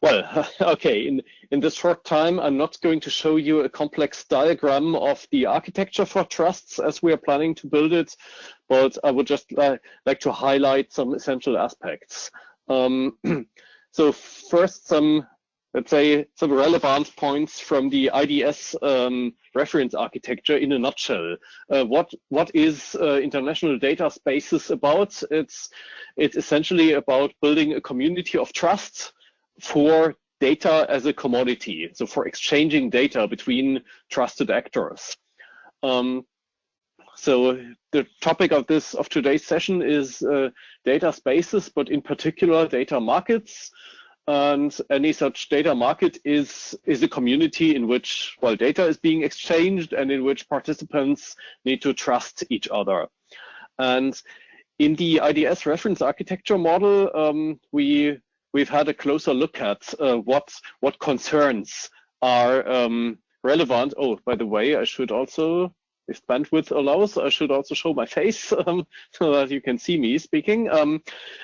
Well, okay, in this short time, I'm not going to show you a complex diagram of the architecture for trusts as we are planning to build it, but I would just like to highlight some essential aspects. So first, let's say, some relevant points from the IDS reference architecture in a nutshell. What is international data spaces about? It's essentially about building a community of trust for data as a commodity, so for exchanging data between trusted actors. So the topic of today's session is data spaces, but in particular data markets. And any such data market is a community in which, well, data is being exchanged and in which participants need to trust each other. And in the IDS reference architecture model, we've had a closer look at what concerns are relevant. Oh, by the way, I should also, if bandwidth allows, I should also show my face so that you can see me speaking.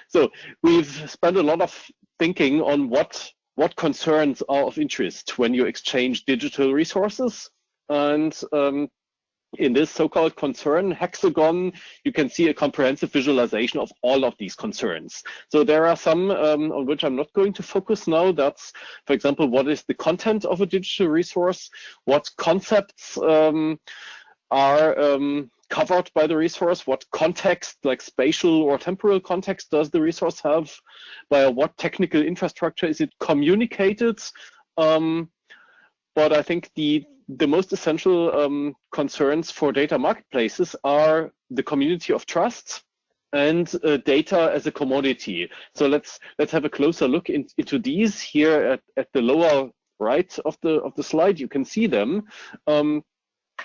So we've spent a lot of thinking on what concerns are of interest when you exchange digital resources. And in this so-called concern hexagon, you can see a comprehensive visualization of all of these concerns. So there are some on which I'm not going to focus now. That's, for example, what is the content of a digital resource? What concepts are covered by the resource? What context, like spatial or temporal context, does the resource have? By what technical infrastructure is it communicated? But I think the most essential concerns for data marketplaces are the community of trust and data as a commodity. So let's have a closer look into these here at the lower right of the slide. You can see them.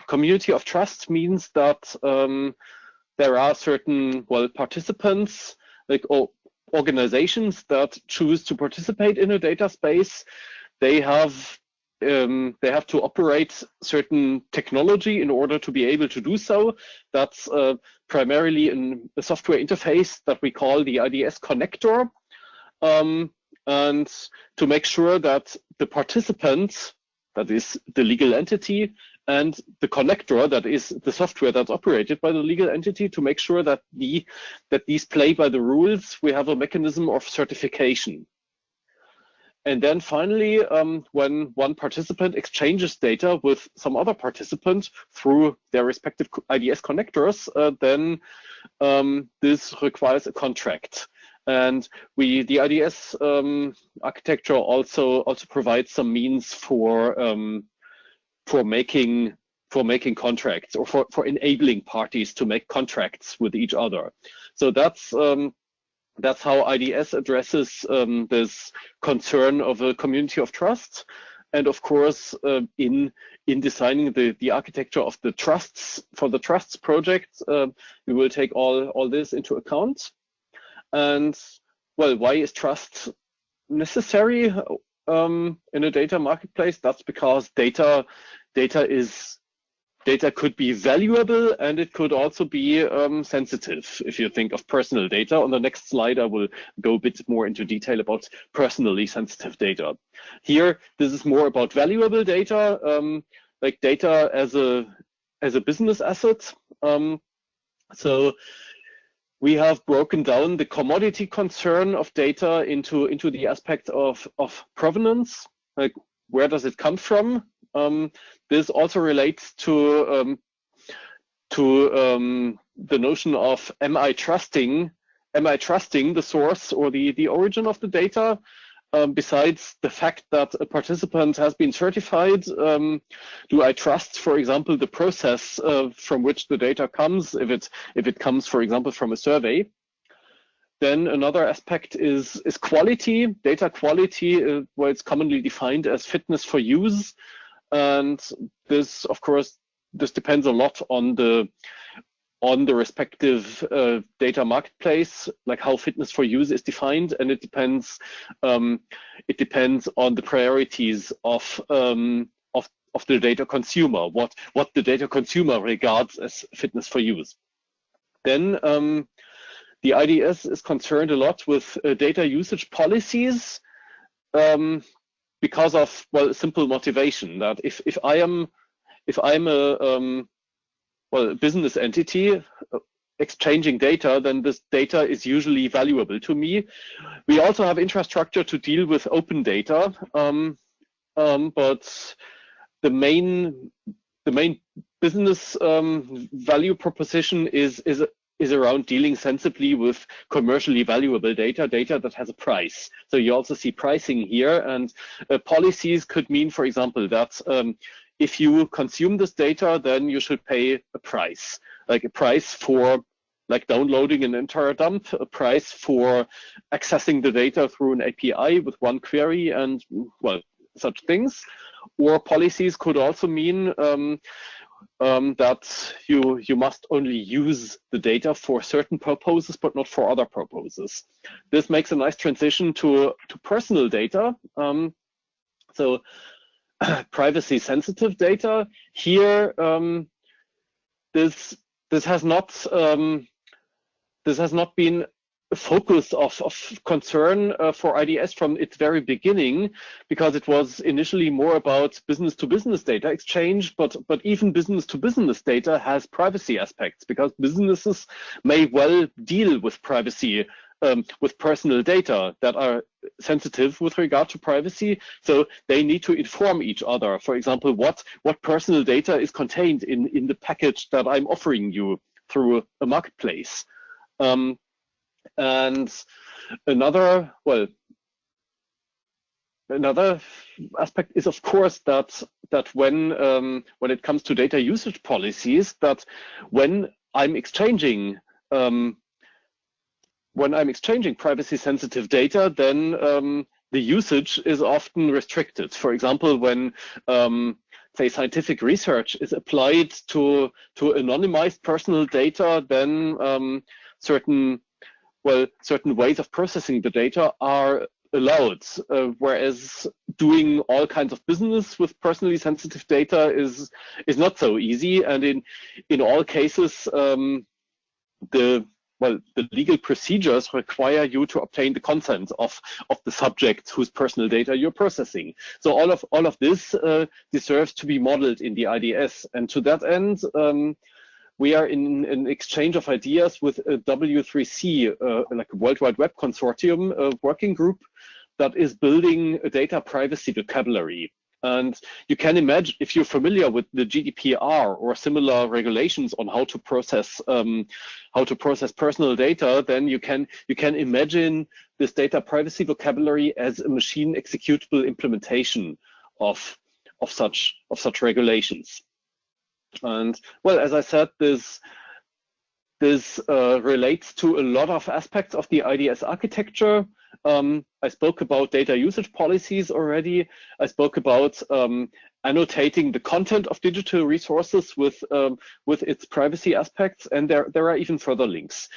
Community of trust means that there are certain, well, participants, like organizations that choose to participate in a data space. They have to operate certain technology in order to be able to do so. That's primarily in a software interface that we call the IDS connector. And to make sure that the participant, that is the legal entity, and the connector, that is the software that's operated by the legal entity, to make sure that these play by the rules, we have a mechanism of certification. And then finally, when one participant exchanges data with some other participant through their respective IDS connectors, then this requires a contract. And the IDS architecture also provides some means for making contracts, or for enabling parties to make contracts with each other. So that's how IDS addresses this concern of a community of trust. And of course, in designing the architecture of the trusts, for the trusts project, we will take all this into account. And well, why is trust necessary in a data marketplace? That's because data could be valuable, and it could also be sensitive. If you think of personal data, on the next slide, I will go a bit more into detail about personally sensitive data. Here, this is more about valuable data, like data as a business asset. So we have broken down the commodity concern of data into the aspect of provenance, like where does it come from? This also relates to the notion of am I trusting the source or the origin of the data? Besides the fact that a participant has been certified, do I trust, for example, the process from which the data comes, if it comes, for example, from a survey? Then another aspect is quality, data quality, where it's commonly defined as fitness for use. And this, of course, this depends a lot on the respective data marketplace, like how fitness for use is defined, and it depends on the priorities of the data consumer, what the data consumer regards as fitness for use. Then the IDS is concerned a lot with data usage policies. because of, well, simple motivation that if I'm a business entity exchanging data, then this data is usually valuable to me. We also have infrastructure to deal with open data, but the main business value proposition is around dealing sensibly with commercially valuable data that has a price. So you also see pricing here, and policies could mean, for example, that if you consume this data, then you should pay a price, like a price for like downloading an entire dump, a price for accessing the data through an API with one query, and well, such things. Or policies could also mean that you must only use the data for certain purposes, but not for other purposes. This makes a nice transition to personal data. So privacy sensitive data here. This has not been a focus of concern for IDS from its very beginning, because it was initially more about business to business data exchange, but even business to business data has privacy aspects, because businesses may well deal with privacy, with personal data that are sensitive with regard to privacy. So they need to inform each other. For example, what personal data is contained in the package that I'm offering you through a marketplace. And another aspect is, of course, that when it comes to data usage policies, that when I'm exchanging privacy sensitive data, then the usage is often restricted. For example, when say scientific research is applied to anonymized personal data, then certain ways of processing the data are allowed, whereas doing all kinds of business with personally sensitive data is not so easy. And in all cases, the legal procedures require you to obtain the consent of the subject whose personal data you're processing. So all of this deserves to be modeled in the IDS. And to that end, we are in an exchange of ideas with a W3C, like a World Wide Web Consortium working group that is building a data privacy vocabulary. And you can imagine, if you're familiar with the GDPR or similar regulations on how to process personal data, then you can imagine this data privacy vocabulary as a machine executable implementation of such regulations. And well, as I said, this relates to a lot of aspects of the IDS architecture. I spoke about data usage policies already. I spoke about annotating the content of digital resources with its privacy aspects, and there are even further links.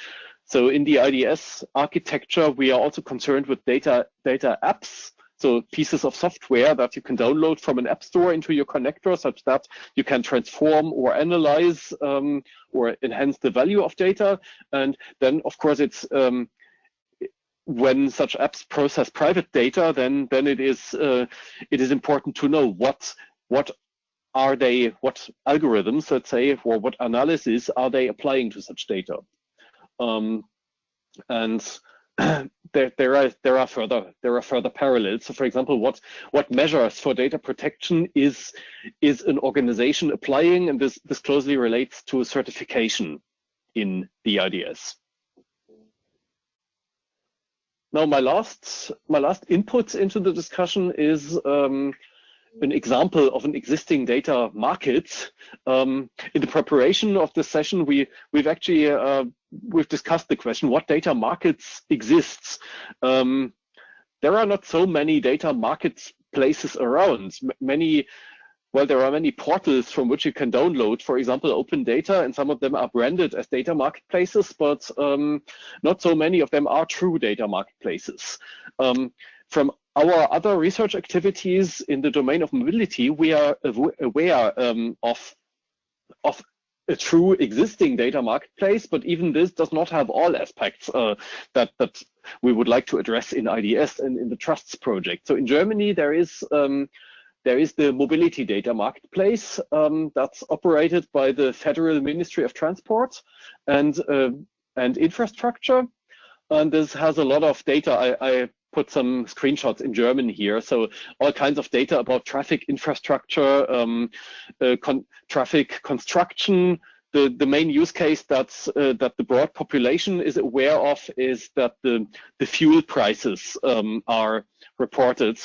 So in the IDS architecture, we are also concerned with data apps. So pieces of software that you can download from an app store into your connector, such that you can transform or analyze or enhance the value of data. And then, of course, it's when such apps process private data, then it is important to know what algorithms, let's say, or what analysis are they applying to such data. And there are further parallels. So, for example, what measures for data protection is an organization applying, and this closely relates to certification in the IDS. Now, my last input into the discussion is an example of an existing data market. In the preparation of this session, we've actually discussed the question, what data markets exists? There are not so many data marketplaces around. There are many portals from which you can download, for example, open data, and some of them are branded as data marketplaces, but not so many of them are true data marketplaces. From our other research activities in the domain of mobility, we are aware of a true existing data marketplace, but even this does not have all aspects that we would like to address in IDS and in the trusts project. So in Germany, there is the mobility data marketplace that's operated by the Federal Ministry of Transport and Infrastructure. And this has a lot of data. I put some screenshots in German here. So all kinds of data about traffic infrastructure, traffic construction. The main use case that the broad population is aware of is that the fuel prices are reported,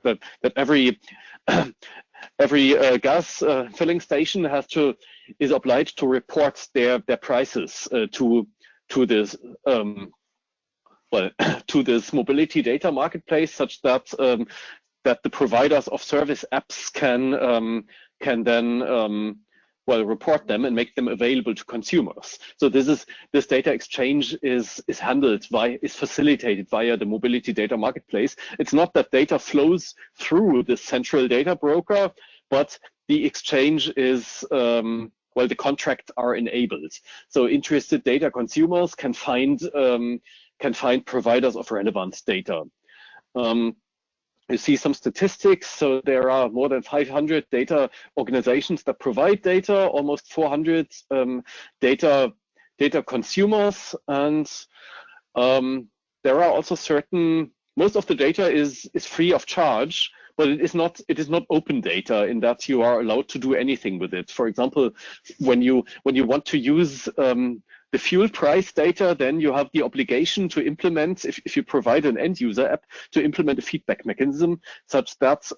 that every gas filling station is obliged to report their prices to this to this mobility data marketplace, such that that the providers of service apps can then report them and make them available to consumers. So this data exchange is facilitated via the mobility data marketplace. It's not that data flows through the central data broker, but the exchange is the contracts are enabled. So interested data consumers can find providers of relevant data. You see some statistics. So there are more than 500 data organizations that provide data, almost 400 data consumers, and there are also most of the data is free of charge, but it is not open data in that you are allowed to do anything with it. For example, when you want to use the fuel price data, then you have the obligation to implement, if you provide an end user app, to implement a feedback mechanism such that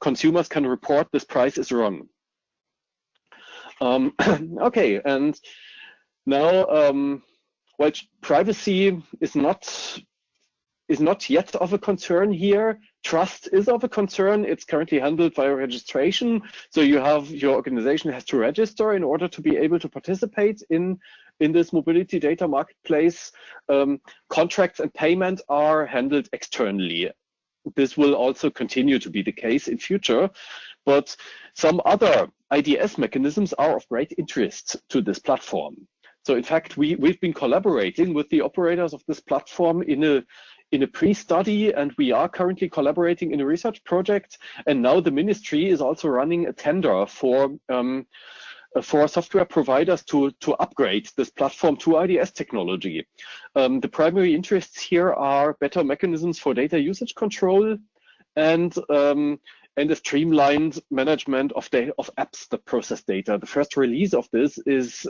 consumers can report this price is wrong. Okay, and now, while privacy is not yet of a concern here, trust is of a concern. It's currently handled via registration. So your organization has to register in order to be able to participate in this mobility data marketplace. Contracts and payment are handled externally. This will also continue to be the case in future, but some other IDS mechanisms are of great interest to this platform. So in fact, we've been collaborating with the operators of this platform in a pre-study, and we are currently collaborating in a research project. And now the ministry is also running a tender for software providers to upgrade this platform to IDS technology. The primary interests here are better mechanisms for data usage control and a streamlined management of apps that process data. The first release of this is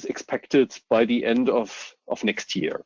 expected by the end of next year.